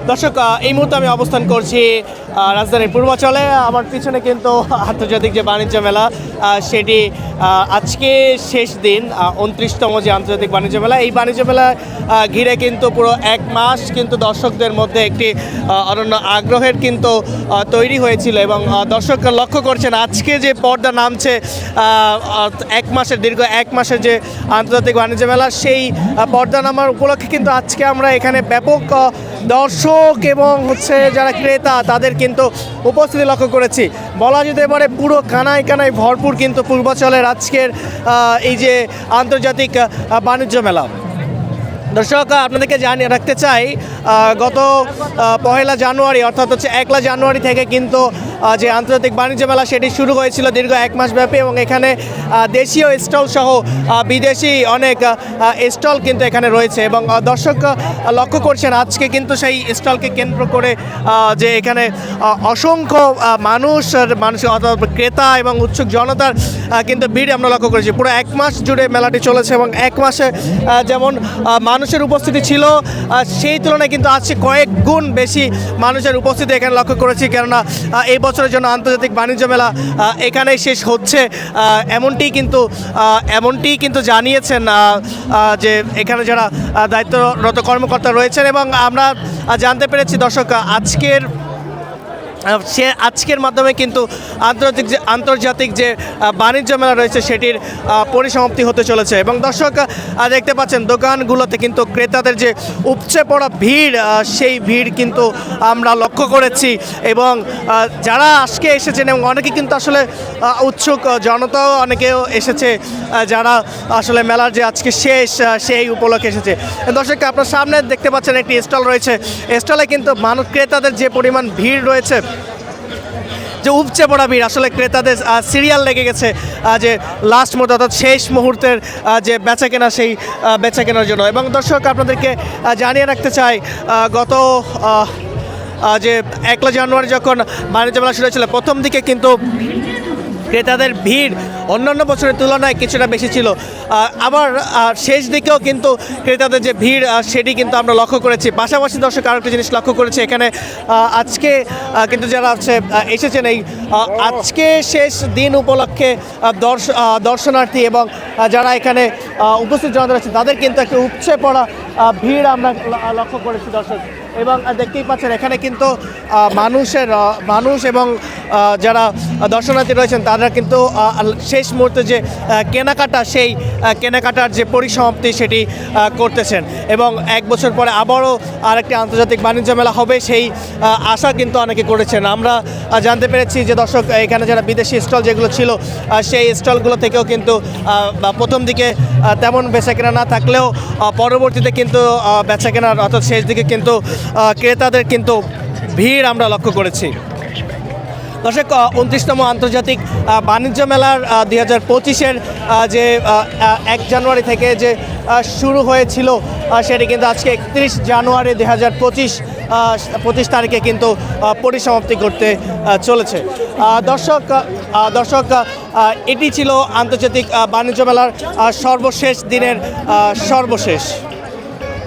দর্শক এই মুহূর্তে আমি অবস্থান করছি রাজধানীর পূর্বাঞ্চলে। আমার পিছনে কিন্তু আন্তর্জাতিক যে বাণিজ্য মেলা সেটি আজকে শেষ দিন, 29তম যে আন্তর্জাতিক বাণিজ্য মেলা। এই বাণিজ্য মেলা ঘিরে কিন্তু পুরো এক মাস কিন্তু দর্শকদের মধ্যে একটি অনন্য আগ্রহের কিন্তু তৈরি হয়েছিল এবং দর্শক লক্ষ্য করছেন আজকে যে পর্দা নামছে দীর্ঘ এক মাসের যে আন্তর্জাতিক বাণিজ্য মেলা, সেই পর্দা নামার উপলক্ষে কিন্তু আজকে আমরা এখানে ব্যাপক দর্শক এবং যারা ক্রেতা তাদের কিন্তু উপস্থিতি লক্ষ্য করেছি। বলা যেতে পারে পুরো কানায় কানায় ভরপুর কিন্তু পূর্বাঞ্চলের আজকের এই যে আন্তর্জাতিক বাণিজ্য মেলা। দর্শক আপনাদেরকে জানিয়ে রাখতে চাই, গত 1 জানুয়ারি অর্থাৎ 1 জানুয়ারি থেকে কিন্তু যে আন্তর্জাতিক বাণিজ্য মেলা সেটি শুরু হয়েছিল দীর্ঘ এক মাস ব্যাপী এবং এখানে দেশীয় স্টল সহ বিদেশি অনেক স্টল কিন্তু এখানে রয়েছে এবং দর্শক লক্ষ্য করছেন আজকে কিন্তু সেই স্টলকে কেন্দ্র করে যে এখানে অসংখ্য মানুষ অর্থাৎ ক্রেতা এবং উৎসুক জনতার কিন্তু ভিড় আমরা লক্ষ্য করেছি। পুরো এক মাস জুড়ে মেলাটি চলেছে এবং এক মাসে যেমন মানুষের উপস্থিতি ছিল সেই তুলনায় কিন্তু আজকে কয়েক গুণ বেশি মানুষের উপস্থিতি এখানে লক্ষ্য করেছি, কেননা এই বছরের জন্য আন্তর্জাতিক বাণিজ্য মেলা এখানেই শেষ হচ্ছে এমনটি কিন্তু জানিয়েছেন যে এখানে যারা দায়িত্বরত কর্মকর্তা রয়েছেন। এবং আমরা জানতে পেরেছি দর্শক আজকের মাধ্যমে কিন্তু আন্তর্জাতিক যে বাণিজ্য মেলা রয়েছে সেটির পরিসমাপ্তি হতে চলেছে এবং দর্শক দেখতে পাচ্ছেন দোকানগুলোতে কিন্তু ক্রেতাদের যে উপচে পড়া ভিড়, সেই ভিড় কিন্তু আমরা লক্ষ্য করেছি এবং যারা আজকে এসেছেন এবং অনেকে কিন্তু আসলে উৎসুক জনতাও অনেকেও এসেছে যারা আসলে মেলার যে আজকে শেষ সেই উপলক্ষে এসেছে। দর্শক আপনার সামনে দেখতে পাচ্ছেন একটি স্টল রয়েছে, স্টলে কিন্তু ক্রেতাদের যে পরিমাণ ভিড় রয়েছে, যে উপচে পড়া ভিড়, আসলে ক্রেতাদের সিরিয়াল লেগে গেছে যে লাস্ট মুহূর্তে অর্থাৎ শেষ মুহূর্তের যে বেচাকেনা সেই বেচাকেনার জন্য। এবং দর্শক আপনাদেরকে জানিয়ে রাখতে চাই, গত যে 1 জানুয়ারি যখন বাণিজ্য মেলা শুরু হয়েছিল প্রথম দিকে কিন্তু ক্রেতাদের ভিড় অন্যান্য বছরের তুলনায় কিছুটা বেশি ছিল, আবার শেষ দিকেও কিন্তু ক্রেতাদের যে ভিড় সেটি কিন্তু আমরা লক্ষ্য করেছি। পাশাপাশি দর্শক আরেকটা জিনিস লক্ষ্য করেছি, এখানে আজকে কিন্তু যারা এসেছেন এই আজকে শেষ দিন উপলক্ষে দর্শনার্থী এবং যারা এখানে উপস্থিত জনতা রয়েছে তাদের কিন্তু একটা উপচে পড়া ভিড় আমরা লক্ষ্য করেছি দর্শক। এবং দেখতেই পাচ্ছেন এখানে কিন্তু মানুষ এবং যারা দর্শনার্থী রয়েছেন তারা কিন্তু শেষ মুহূর্তে যে কেনাকাটা সেই কেনাকাটার যে পরিসমাপ্তি সেটি করতেছেন এবং এক বছর পরে আবারও আরেকটি আন্তর্জাতিক বাণিজ্য মেলা হবে সেই আশা কিন্তু অনেকে করেছেন। আমরা জানতে পেরেছি যে দর্শক এখানে যারা বিদেশি স্টল যেগুলো ছিল সেই স্টলগুলো থেকেও কিন্তু প্রথম দিকে তেমন বেচাকেনা না থাকলেও পরবর্তীতে কিন্তু বেচাকেনার অর্থাৎ শেষ দিকে কিন্তু ক্রেতাদের কিন্তু ভিড় আমরা লক্ষ্য করেছি। দর্শক 29তম আন্তর্জাতিক বাণিজ্য মেলার 2025-এর যে 1 জানুয়ারি থেকে যে শুরু হয়েছিল সেটি কিন্তু আজকে 31 জানুয়ারি 2025 তারিখে কিন্তু পরিসমাপ্তি করতে চলেছে। দর্শক এটি ছিল আন্তর্জাতিক বাণিজ্য মেলার সর্বশেষ দিনের সর্বশেষ।